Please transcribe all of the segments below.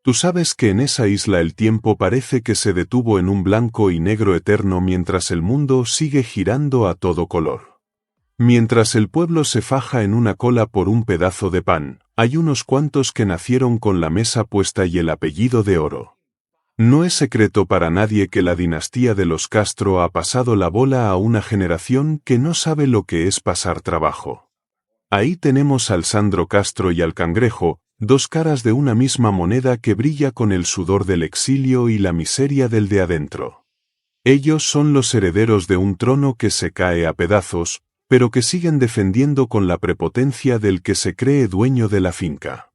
Tú sabes que en esa isla el tiempo parece que se detuvo en un blanco y negro eterno mientras el mundo sigue girando a todo color. Mientras el pueblo se faja en una cola por un pedazo de pan, hay unos cuantos que nacieron con la mesa puesta y el apellido de oro. No es secreto para nadie que la dinastía de los Castro ha pasado la bola a una generación que no sabe lo que es pasar trabajo. Ahí tenemos al Sandro Castro y al Cangrejo, dos caras de una misma moneda que brilla con el sudor del exilio y la miseria del de adentro. Ellos son los herederos de un trono que se cae a pedazos, pero que siguen defendiendo con la prepotencia del que se cree dueño de la finca.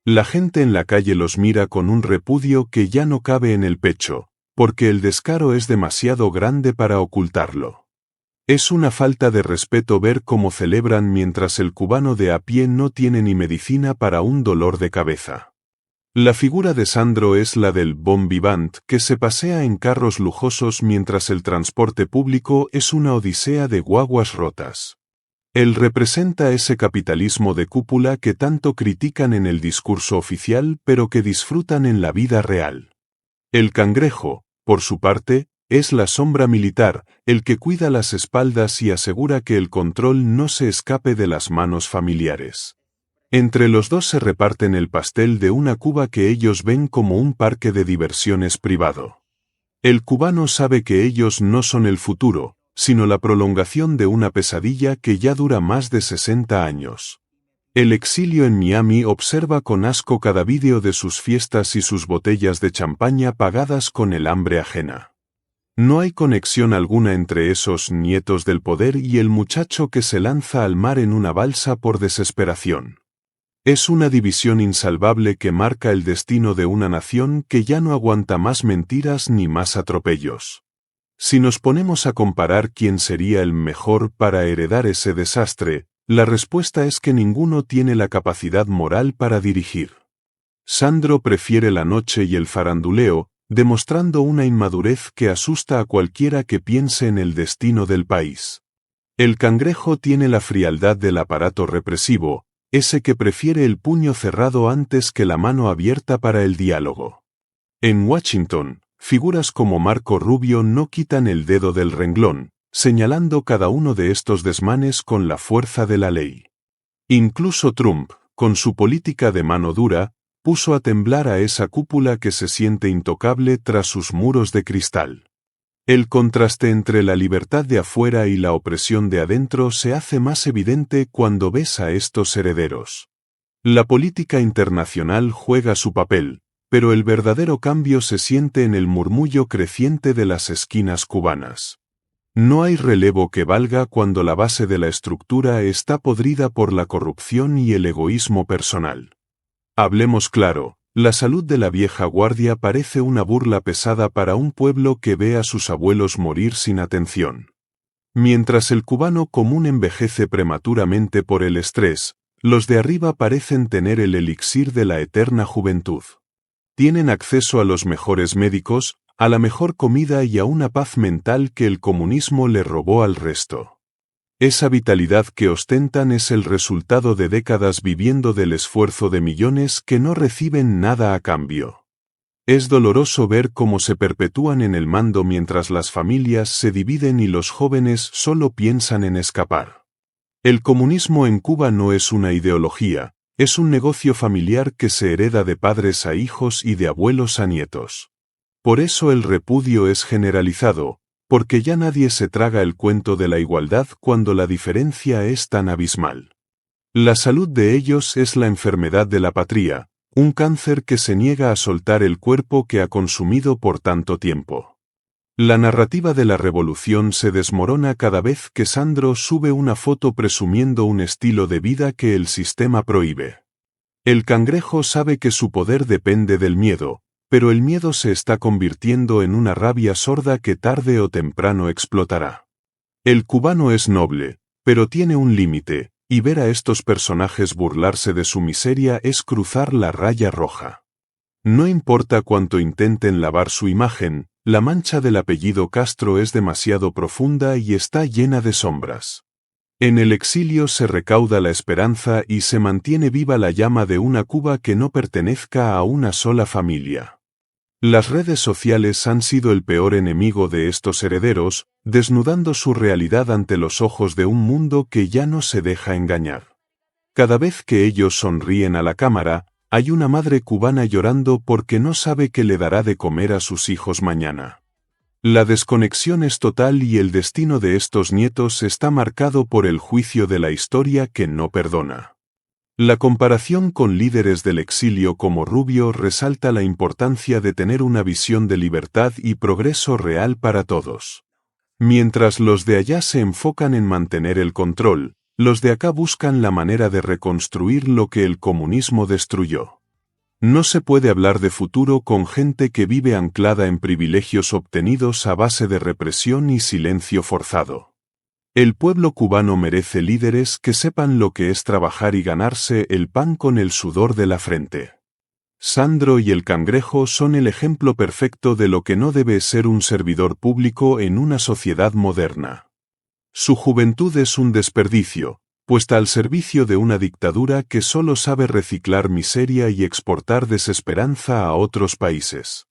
La gente en la calle los mira con un repudio que ya no cabe en el pecho, porque el descaro es demasiado grande para ocultarlo. Es una falta de respeto ver cómo celebran mientras el cubano de a pie no tiene ni medicina para un dolor de cabeza. La figura de Sandro es la del bon vivant que se pasea en carros lujosos mientras el transporte público es una odisea de guaguas rotas. Él representa ese capitalismo de cúpula que tanto critican en el discurso oficial pero que disfrutan en la vida real. El Cangrejo, por su parte, es la sombra militar, el que cuida las espaldas y asegura que el control no se escape de las manos familiares. Entre los dos se reparten el pastel de una Cuba que ellos ven como un parque de diversiones privado. El cubano sabe que ellos no son el futuro, sino la prolongación de una pesadilla que ya dura más de 60 años. El exilio en Miami observa con asco cada vídeo de sus fiestas y sus botellas de champaña pagadas con el hambre ajena. No hay conexión alguna entre esos nietos del poder y el muchacho que se lanza al mar en una balsa por desesperación. Es una división insalvable que marca el destino de una nación que ya no aguanta más mentiras ni más atropellos. Si nos ponemos a comparar quién sería el mejor para heredar ese desastre, la respuesta es que ninguno tiene la capacidad moral para dirigir. Sandro prefiere la noche y el faranduleo, demostrando una inmadurez que asusta a cualquiera que piense en el destino del país. El Cangrejo tiene la frialdad del aparato represivo, ese que prefiere el puño cerrado antes que la mano abierta para el diálogo. En Washington, figuras como Marco Rubio no quitan el dedo del renglón, señalando cada uno de estos desmanes con la fuerza de la ley. Incluso Trump, con su política de mano dura, puso a temblar a esa cúpula que se siente intocable tras sus muros de cristal. El contraste entre la libertad de afuera y la opresión de adentro se hace más evidente cuando ves a estos herederos. La política internacional juega su papel, pero el verdadero cambio se siente en el murmullo creciente de las esquinas cubanas. No hay relevo que valga cuando la base de la estructura está podrida por la corrupción y el egoísmo personal. Hablemos claro, la salud de la vieja guardia parece una burla pesada para un pueblo que ve a sus abuelos morir sin atención. Mientras el cubano común envejece prematuramente por el estrés, los de arriba parecen tener el elixir de la eterna juventud. Tienen acceso a los mejores médicos, a la mejor comida y a una paz mental que el comunismo le robó al resto. Esa vitalidad que ostentan es el resultado de décadas viviendo del esfuerzo de millones que no reciben nada a cambio. Es doloroso ver cómo se perpetúan en el mando mientras las familias se dividen y los jóvenes solo piensan en escapar. El comunismo en Cuba no es una ideología, es un negocio familiar que se hereda de padres a hijos y de abuelos a nietos. Por eso el repudio es generalizado, porque ya nadie se traga el cuento de la igualdad cuando la diferencia es tan abismal. La salud de ellos es la enfermedad de la patria, un cáncer que se niega a soltar el cuerpo que ha consumido por tanto tiempo. La narrativa de la revolución se desmorona cada vez que Sandro sube una foto presumiendo un estilo de vida que el sistema prohíbe. El Cangrejo sabe que su poder depende del miedo, pero el miedo se está convirtiendo en una rabia sorda que tarde o temprano explotará. El cubano es noble, pero tiene un límite, y ver a estos personajes burlarse de su miseria es cruzar la raya roja. No importa cuánto intenten lavar su imagen, la mancha del apellido Castro es demasiado profunda y está llena de sombras. En el exilio se recauda la esperanza y se mantiene viva la llama de una Cuba que no pertenezca a una sola familia. Las redes sociales han sido el peor enemigo de estos herederos, desnudando su realidad ante los ojos de un mundo que ya no se deja engañar. Cada vez que ellos sonríen a la cámara, hay una madre cubana llorando porque no sabe qué le dará de comer a sus hijos mañana. La desconexión es total y el destino de estos nietos está marcado por el juicio de la historia que no perdona. La comparación con líderes del exilio como Rubio resalta la importancia de tener una visión de libertad y progreso real para todos. Mientras los de allá se enfocan en mantener el control, los de acá buscan la manera de reconstruir lo que el comunismo destruyó. No se puede hablar de futuro con gente que vive anclada en privilegios obtenidos a base de represión y silencio forzado. El pueblo cubano merece líderes que sepan lo que es trabajar y ganarse el pan con el sudor de la frente. Sandro y el Cangrejo son el ejemplo perfecto de lo que no debe ser un servidor público en una sociedad moderna. Su juventud es un desperdicio, puesta al servicio de una dictadura que solo sabe reciclar miseria y exportar desesperanza a otros países.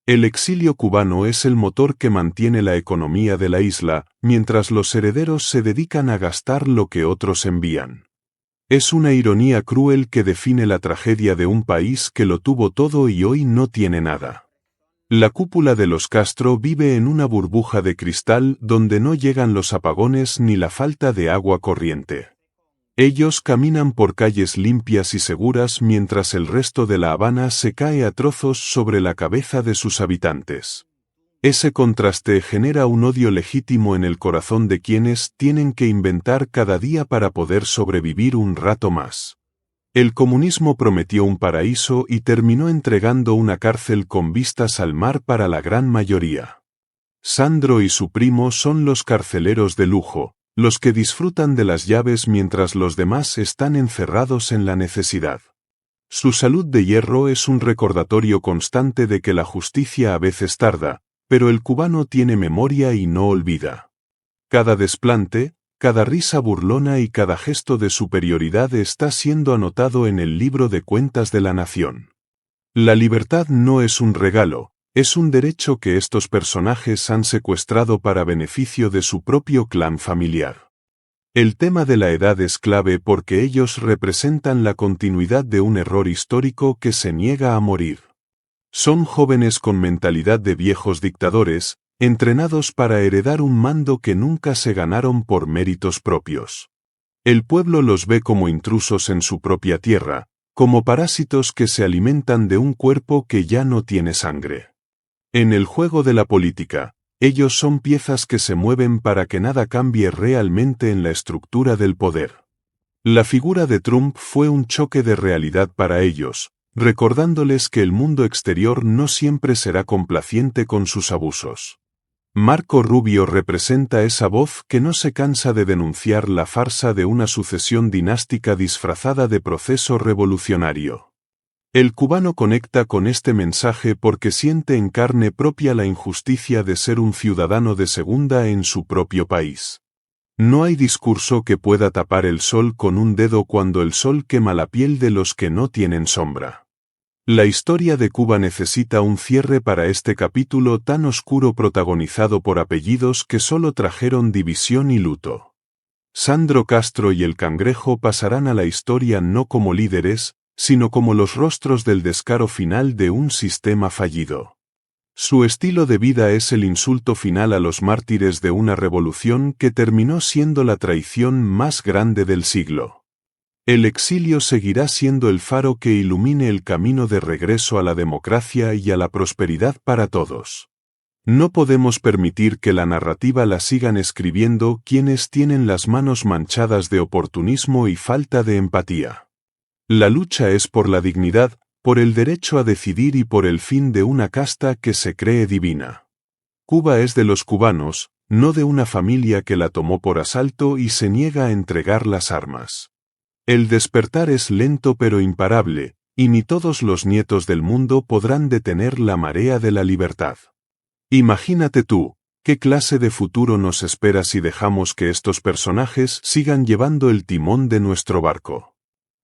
El exilio cubano es el motor que mantiene la economía de la isla, mientras los herederos se dedican a gastar lo que otros envían. Es una ironía cruel que define la tragedia de un país que lo tuvo todo y hoy no tiene nada. La cúpula de los Castro vive en una burbuja de cristal donde no llegan los apagones ni la falta de agua corriente. Ellos caminan por calles limpias y seguras mientras el resto de La Habana se cae a trozos sobre la cabeza de sus habitantes. Ese contraste genera un odio legítimo en el corazón de quienes tienen que inventar cada día para poder sobrevivir un rato más. El comunismo prometió un paraíso y terminó entregando una cárcel con vistas al mar para la gran mayoría. Sandro y su primo son los carceleros de lujo, los que disfrutan de las llaves mientras los demás están encerrados en la necesidad. Su salud de hierro es un recordatorio constante de que la justicia a veces tarda, pero el cubano tiene memoria y no olvida. Cada desplante, cada risa burlona y cada gesto de superioridad está siendo anotado en el libro de cuentas de la nación. La libertad no es un regalo, es un derecho que estos personajes han secuestrado para beneficio de su propio clan familiar. El tema de la edad es clave porque ellos representan la continuidad de un error histórico que se niega a morir. Son jóvenes con mentalidad de viejos dictadores, entrenados para heredar un mando que nunca se ganaron por méritos propios. El pueblo los ve como intrusos en su propia tierra, como parásitos que se alimentan de un cuerpo que ya no tiene sangre. En el juego de la política, ellos son piezas que se mueven para que nada cambie realmente en la estructura del poder. La figura de Trump fue un choque de realidad para ellos, recordándoles que el mundo exterior no siempre será complaciente con sus abusos. Marco Rubio representa esa voz que no se cansa de denunciar la farsa de una sucesión dinástica disfrazada de proceso revolucionario. El cubano conecta con este mensaje porque siente en carne propia la injusticia de ser un ciudadano de segunda en su propio país. No hay discurso que pueda tapar el sol con un dedo cuando el sol quema la piel de los que no tienen sombra. La historia de Cuba necesita un cierre para este capítulo tan oscuro protagonizado por apellidos que solo trajeron división y luto. Sandro Castro y el Cangrejo pasarán a la historia no como líderes, sino como los rostros del descaro final de un sistema fallido. Su estilo de vida es el insulto final a los mártires de una revolución que terminó siendo la traición más grande del siglo. El exilio seguirá siendo el faro que ilumine el camino de regreso a la democracia y a la prosperidad para todos. No podemos permitir que la narrativa la sigan escribiendo quienes tienen las manos manchadas de oportunismo y falta de empatía. La lucha es por la dignidad, por el derecho a decidir y por el fin de una casta que se cree divina. Cuba es de los cubanos, no de una familia que la tomó por asalto y se niega a entregar las armas. El despertar es lento pero imparable, y ni todos los nietos del mundo podrán detener la marea de la libertad. Imagínate tú, ¿Qué clase de futuro nos espera si dejamos que estos personajes sigan llevando el timón de nuestro barco?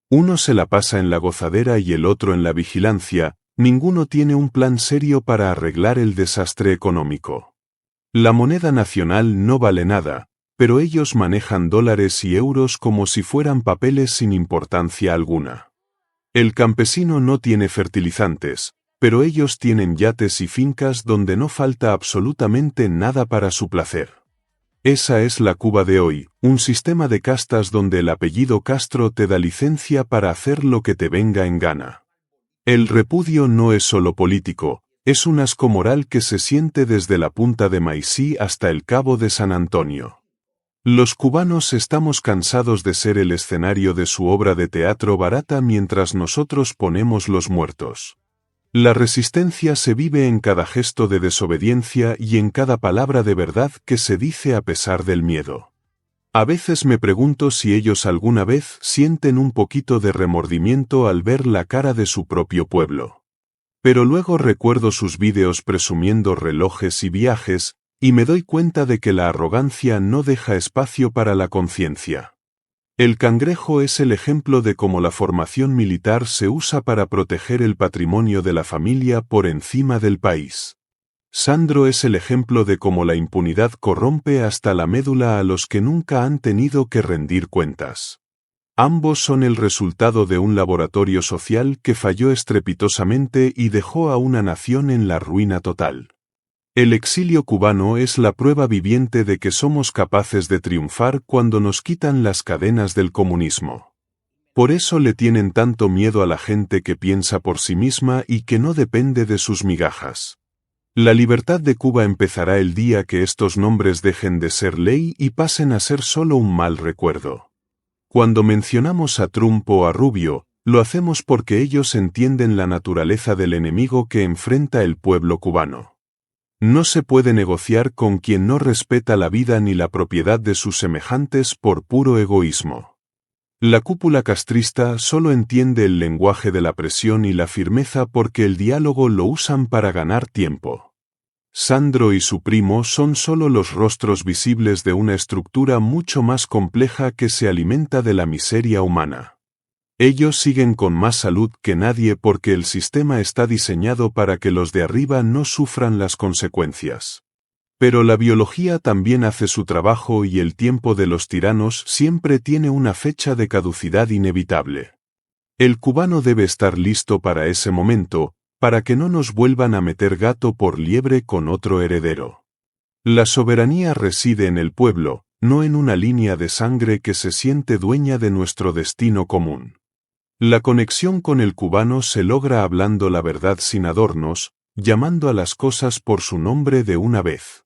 Uno se la pasa en la gozadera y el otro en la vigilancia, ninguno tiene un plan serio para arreglar el desastre económico. La moneda nacional no vale nada, pero ellos manejan dólares y euros como si fueran papeles sin importancia alguna. El campesino no tiene fertilizantes, pero ellos tienen yates y fincas donde no falta absolutamente nada para su placer. Esa es la Cuba de hoy, un sistema de castas donde el apellido Castro te da licencia para hacer lo que te venga en gana. El repudio no es solo político, es un asco moral que se siente desde la punta de Maicí hasta el Cabo de San Antonio. Los cubanos estamos cansados de ser el escenario de su obra de teatro barata mientras nosotros ponemos los muertos. La resistencia se vive en cada gesto de desobediencia y en cada palabra de verdad que se dice a pesar del miedo. A veces me pregunto si ellos alguna vez sienten un poquito de remordimiento al ver la cara de su propio pueblo. Pero luego recuerdo sus vídeos presumiendo relojes y viajes, y me doy cuenta de que la arrogancia no deja espacio para la conciencia. El Cangrejo es el ejemplo de cómo la formación militar se usa para proteger el patrimonio de la familia por encima del país. Sandro es el ejemplo de cómo la impunidad corrompe hasta la médula a los que nunca han tenido que rendir cuentas. Ambos son el resultado de un laboratorio social que falló estrepitosamente y dejó a una nación en la ruina total. El exilio cubano es la prueba viviente de que somos capaces de triunfar cuando nos quitan las cadenas del comunismo. Por eso le tienen tanto miedo a la gente que piensa por sí misma y que no depende de sus migajas. La libertad de Cuba empezará el día que estos nombres dejen de ser ley y pasen a ser solo un mal recuerdo. Cuando mencionamos a Trump o a Rubio, lo hacemos porque ellos entienden la naturaleza del enemigo que enfrenta el pueblo cubano. No se puede negociar con quien no respeta la vida ni la propiedad de sus semejantes por puro egoísmo. La cúpula castrista solo entiende el lenguaje de la presión y la firmeza porque el diálogo lo usan para ganar tiempo. Sandro y su primo son solo los rostros visibles de una estructura mucho más compleja que se alimenta de la miseria humana. Ellos siguen con más salud que nadie porque el sistema está diseñado para que los de arriba no sufran las consecuencias. Pero la biología también hace su trabajo y el tiempo de los tiranos siempre tiene una fecha de caducidad inevitable. El cubano debe estar listo para ese momento, para que no nos vuelvan a meter gato por liebre con otro heredero. La soberanía reside en el pueblo, no en una línea de sangre que se siente dueña de nuestro destino común. La conexión con el cubano se logra hablando la verdad sin adornos, llamando a las cosas por su nombre de una vez.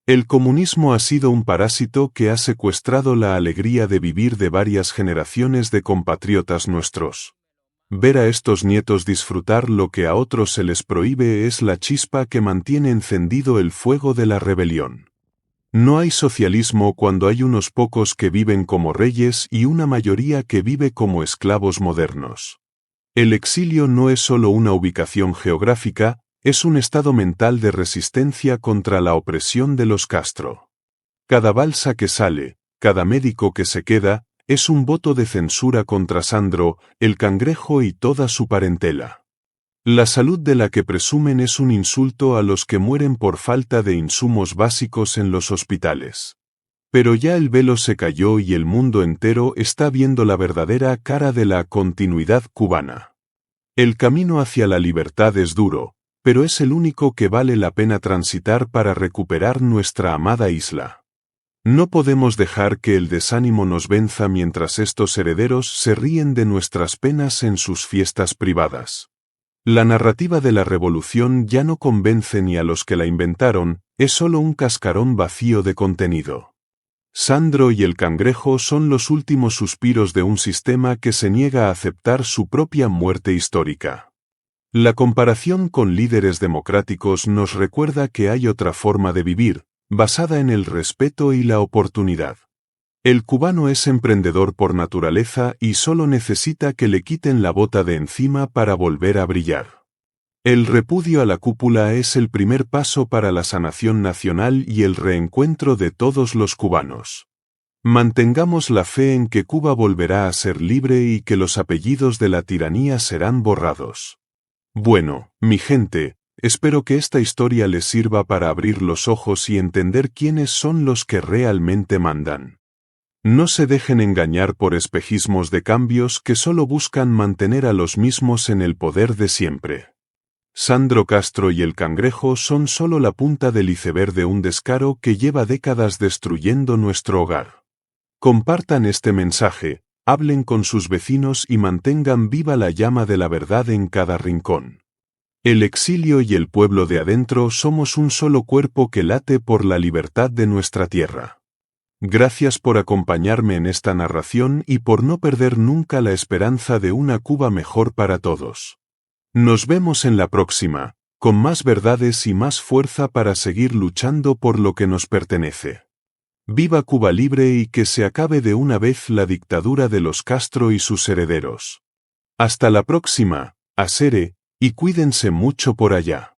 El comunismo ha sido un parásito que ha secuestrado la alegría de vivir de varias generaciones de compatriotas nuestros. Ver a estos nietos disfrutar lo que a otros se les prohíbe es la chispa que mantiene encendido el fuego de la rebelión. No hay socialismo cuando hay unos pocos que viven como reyes y una mayoría que vive como esclavos modernos. El exilio no es solo una ubicación geográfica, es un estado mental de resistencia contra la opresión de los Castro. Cada balsa que sale, cada médico que se queda, es un voto de censura contra Sandro, el Cangrejo y toda su parentela. La salud de la que presumen es un insulto a los que mueren por falta de insumos básicos en los hospitales. Pero ya el velo se cayó y el mundo entero está viendo la verdadera cara de la continuidad cubana. El camino hacia la libertad es duro, pero es el único que vale la pena transitar para recuperar nuestra amada isla. No podemos dejar que el desánimo nos venza mientras estos herederos se ríen de nuestras penas en sus fiestas privadas. La narrativa de la revolución ya no convence ni a los que la inventaron, es solo un cascarón vacío de contenido. Sandro y el Cangrejo son los últimos suspiros de un sistema que se niega a aceptar su propia muerte histórica. La comparación con líderes democráticos nos recuerda que hay otra forma de vivir, basada en el respeto y la oportunidad. El cubano es emprendedor por naturaleza y solo necesita que le quiten la bota de encima para volver a brillar. El repudio a la cúpula es el primer paso para la sanación nacional y el reencuentro de todos los cubanos. Mantengamos la fe en que Cuba volverá a ser libre y que los apellidos de la tiranía serán borrados. Bueno, mi gente, espero que esta historia les sirva para abrir los ojos y entender quiénes son los que realmente mandan. No se dejen engañar por espejismos de cambios que solo buscan mantener a los mismos en el poder de siempre. Sandro Castro y el Cangrejo son solo la punta del iceberg de un descaro que lleva décadas destruyendo nuestro hogar. Compartan este mensaje, hablen con sus vecinos y mantengan viva la llama de la verdad en cada rincón. El exilio y el pueblo de adentro somos un solo cuerpo que late por la libertad de nuestra tierra. Gracias por acompañarme en esta narración y por no perder nunca la esperanza de una Cuba mejor para todos. Nos vemos en la próxima, con más verdades y más fuerza para seguir luchando por lo que nos pertenece. ¡Viva Cuba libre y que se acabe de una vez la dictadura de los Castro y sus herederos! Hasta la próxima, Asere, y cuídense mucho por allá.